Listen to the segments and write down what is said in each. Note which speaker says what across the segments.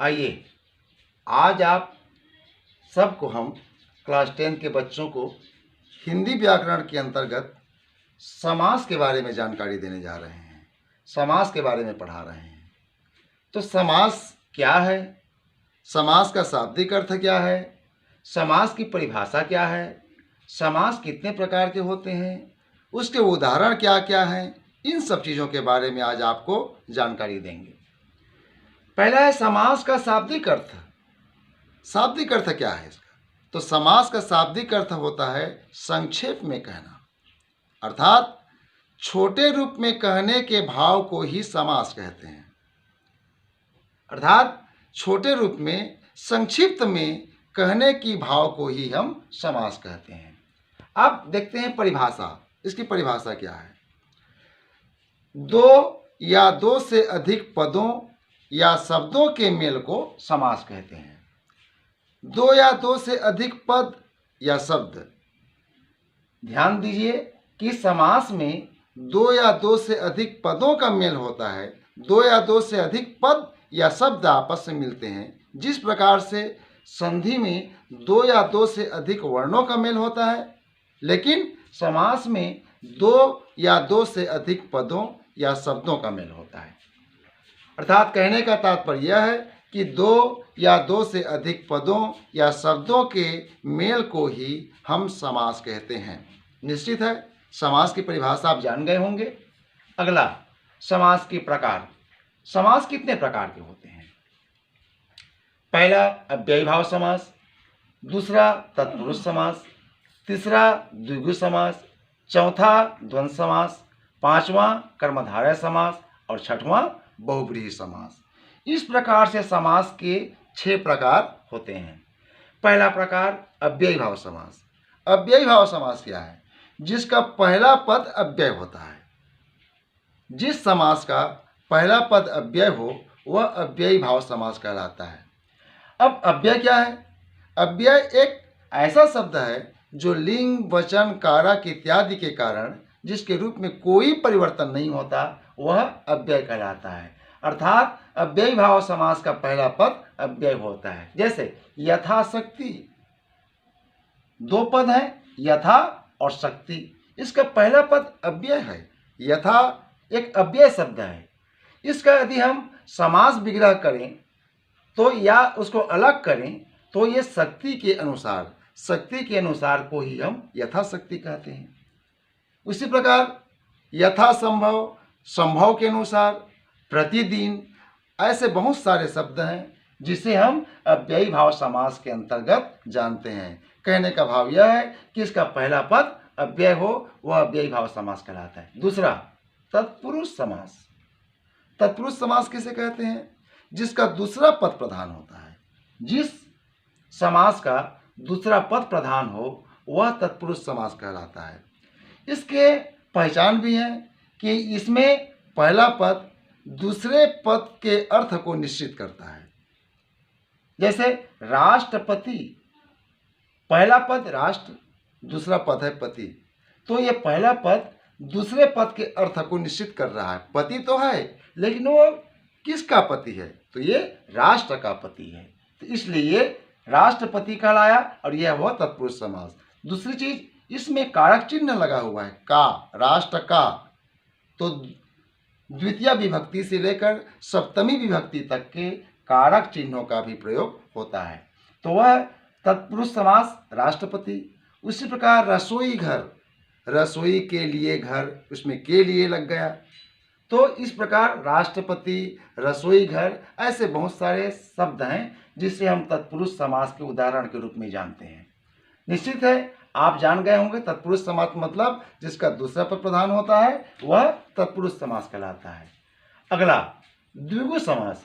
Speaker 1: आइए आज आप सबको हम क्लास 10 के बच्चों को हिंदी व्याकरण के अंतर्गत समास के बारे में जानकारी देने जा रहे हैं। समास के बारे में पढ़ा रहे हैं। तो समास क्या है, समास का शाब्दिक अर्थ क्या है, समास की परिभाषा क्या है, समास कितने प्रकार के होते हैं, उसके उदाहरण क्या क्या हैं, इन सब चीज़ों के बारे में आज आपको जानकारी देंगे। पहला है समास का शाब्दिक अर्थ। शाब्दिक अर्थ क्या है इसका? तो समास का शाब्दिक अर्थ होता है संक्षेप में कहना, अर्थात छोटे रूप में कहने के भाव को ही समास कहते हैं। अर्थात छोटे रूप में संक्षिप्त में कहने की भाव को ही हम समास कहते हैं। अब देखते हैं परिभाषा। इसकी परिभाषा क्या है? दो या दो से अधिक पदों या शब्दों के मेल को समास कहते हैं। दो या दो से अधिक पद या शब्द। ध्यान दीजिए कि समास में दो या दो से अधिक पदों का मेल होता है। दो या दो से अधिक पद या शब्द आपस में मिलते हैं। जिस प्रकार से संधि में दो या दो से अधिक वर्णों का मेल होता है, लेकिन समास में दो या दो से अधिक पदों या शब्दों का मेल होता है। अर्थात कहने का तात्पर्य यह है कि दो या दो से अधिक पदों या शब्दों के मेल को ही हम समास कहते हैं। निश्चित है समास की परिभाषा आप जान गए होंगे। अगला, समास के प्रकार। समास कितने प्रकार के होते हैं? पहला अव्ययीभाव समास, दूसरा तत्पुरुष समास, तीसरा द्विगु समास, चौथा द्वंद्व समास, पांचवा कर्मधारय समास और छठवां बहुव्रीहि समास। इस प्रकार से समास के 6 प्रकार होते हैं। पहला प्रकार अव्ययीभाव समास। अव्ययीभाव समास क्या है? जिसका पहला पद अव्यय होता है। जिस समास का पहला पद अव्यय हो वह अव्ययीभाव समास कहलाता है। अब अव्यय क्या है? अव्यय एक ऐसा शब्द है जो लिंग, वचन, कारक इत्यादि के कारण जिसके रूप में कोई परिवर्तन नहीं होता वह अव्यय कहलाता है। अर्थात अव्ययीभाव समास का पहला पद अव्यय होता है। जैसे यथाशक्ति, 2 पद हैं, यथा और शक्ति। इसका पहला पद अव्यय है। यथा एक अव्यय शब्द है। इसका यदि हम समास विग्रह करें तो या उसको अलग करें तो ये शक्ति के अनुसार को ही हम यथाशक्ति कहते हैं। उसी प्रकार यथासंभव, संभव के अनुसार, प्रतिदिन, ऐसे बहुत सारे शब्द हैं जिसे हम अव्ययीभाव समास के अंतर्गत जानते हैं। कहने का भाव यह है कि इसका पहला पद अव्यय हो वह अव्ययीभाव समास कहलाता है। दूसरा तत्पुरुष समास। तत्पुरुष समास किसे कहते हैं? जिसका दूसरा पद प्रधान होता है। जिस समास का दूसरा पद प्रधान हो वह तत्पुरुष समास कहलाता है। इसके पहचान भी है कि इसमें पहला पद दूसरे पद के अर्थ को निश्चित करता है। जैसे राष्ट्रपति, पहला पद राष्ट्र, दूसरा पद है पति, तो ये पहला पद दूसरे पद के अर्थ को निश्चित कर रहा है। पति तो है लेकिन वो किसका पति है? तो ये राष्ट्र का पति है, तो इसलिए ये राष्ट्रपति कहलाया और यह हुआ तत्पुरुष समास। दूसरी चीज, इसमें कारक चिन्ह लगा हुआ है, का, राष्ट्र का, तो द्वितीय विभक्ति से लेकर सप्तमी विभक्ति तक के कारक चिन्हों का भी प्रयोग होता है, तो वह तत्पुरुष समास राष्ट्रपति। उसी प्रकार रसोई घर, रसोई के लिए घर, उसमें के लिए लग गया, तो इस प्रकार राष्ट्रपति, रसोई घर, ऐसे बहुत सारे शब्द हैं जिसे हम तत्पुरुष समास के उदाहरण के रूप में जानते हैं। निश्चित है आप जान गए होंगे तत्पुरुष समास मतलब जिसका दूसरा पद प्रधान होता है वह तत्पुरुष समास कहलाता है। अगला द्विगु समास,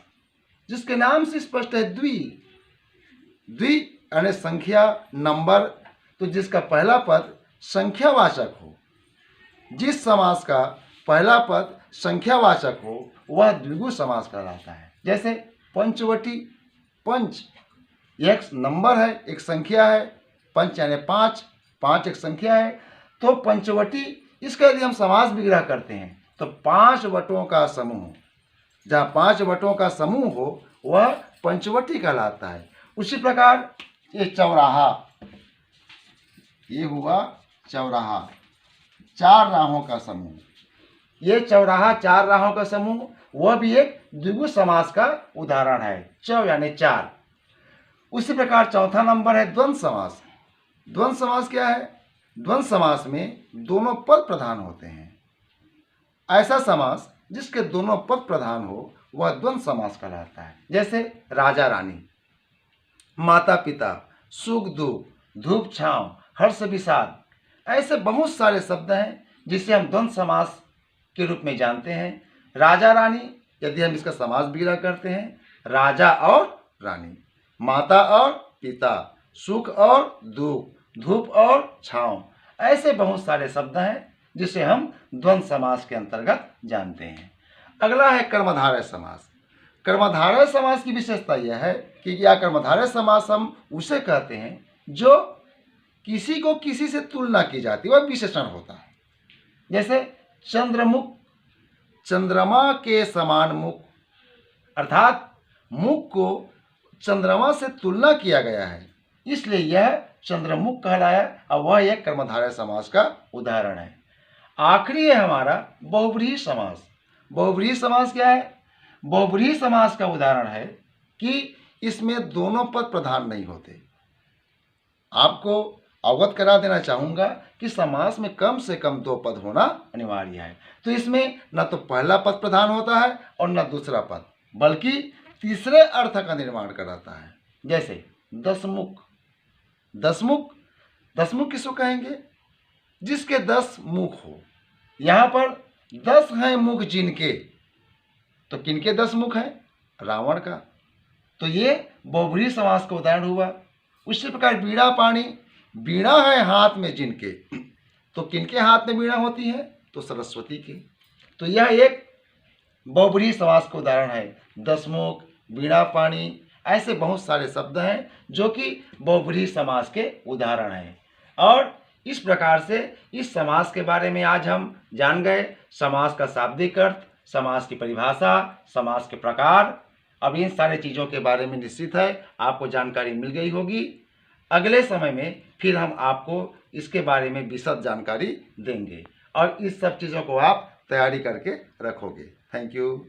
Speaker 1: जिसके नाम से स्पष्ट है द्वि यानी संख्या, नंबर, तो जिसका पहला पद संख्यावाचक हो। जिस समास का पहला पद संख्यावाचक हो वह द्विगु समास कहलाता है। जैसे पंचवटी, पंच एक नंबर है, एक संख्या है, पंच यानी 5, 5 एक संख्या है, तो पंचवटी, इसका यदि हम समास विग्रह करते हैं तो 5 वटों का समूह, जहाँ 5 वटों का समूह हो वह पंचवटी कहलाता है। उसी प्रकार ये चौराहा, ये हुआ चौराहा, 4 राहों का समूह। ये चौराहा 4 राहों का समूह, वह भी एक द्विगु समास का उदाहरण है। चौ यानी 4। उसी प्रकार चौथा नंबर है द्वंद्व समास। द्वंद्व समास क्या है? द्वंद्व समास में दोनों पद प्रधान होते हैं। ऐसा समास जिसके दोनों पद प्रधान हो वह द्वंद्व समास कहलाता है। जैसे राजा रानी, माता पिता, सुख दुख, धूप छांव, हर्ष विषाद, ऐसे बहुत सारे शब्द हैं जिसे हम द्वंद्व समास के रूप में जानते हैं। राजा रानी, यदि हम इसका समास बिगड़ा करते हैं, राजा और रानी, माता और पिता, सुख और दुख, धूप और छांव, ऐसे बहुत सारे शब्द हैं जिसे हम द्वंद्व समास के अंतर्गत जानते हैं। अगला है कर्मधारय समास। कर्मधारय समास की विशेषता यह है कि यह कर्मधारय समास हम उसे कहते हैं जो किसी को किसी से तुलना की जाती है, वह विशेषण होता है। जैसे चंद्रमुख, चंद्रमा के समान मुख, अर्थात मुख को चंद्रमा से तुलना किया गया है, इसलिए यह चंद्रमुख कहलाया और वह एक कर्मधारय समास का उदाहरण है। आखिरी है हमारा बहुव्रीहि समास। बहुव्रीहि समास क्या है? बहुव्रीहि समास का उदाहरण है कि इसमें दोनों पद प्रधान नहीं होते। आपको अवगत करा देना चाहूँगा कि समास में कम से कम 2 पद होना अनिवार्य है। तो इसमें न तो पहला पद प्रधान होता है और न दूसरा पद, बल्कि तीसरे अर्थ का निर्माण कराता है। जैसे दसमुख। दसमुख, दसमुख किसको कहेंगे? जिसके 10 मुख हो। यहाँ पर 10 हैं मुख जिनके, तो किनके 10 मुख हैं? रावण का। तो ये बहुव्रीहि समास का उदाहरण हुआ। उसी प्रकार बीड़ा पाणी, बीड़ा है हाथ में जिनके, तो किनके हाथ में बीड़ा होती है? तो सरस्वती के। तो यह एक बहुव्रीहि समास का उदाहरण है। दसमुख, बीड़ा पाणी, ऐसे बहुत सारे शब्द हैं जो कि बहुव्रीहि समास के उदाहरण हैं। और इस प्रकार से इस समास के बारे में आज हम जान गए। समास का शाब्दिक अर्थ, समास की परिभाषा, समास के प्रकार। अब इन सारे चीज़ों के बारे में निश्चित है आपको जानकारी मिल गई होगी। अगले समय में फिर हम आपको इसके बारे में विशद जानकारी देंगे और इस सब चीज़ों को आप तैयारी करके रखोगे। Thank you.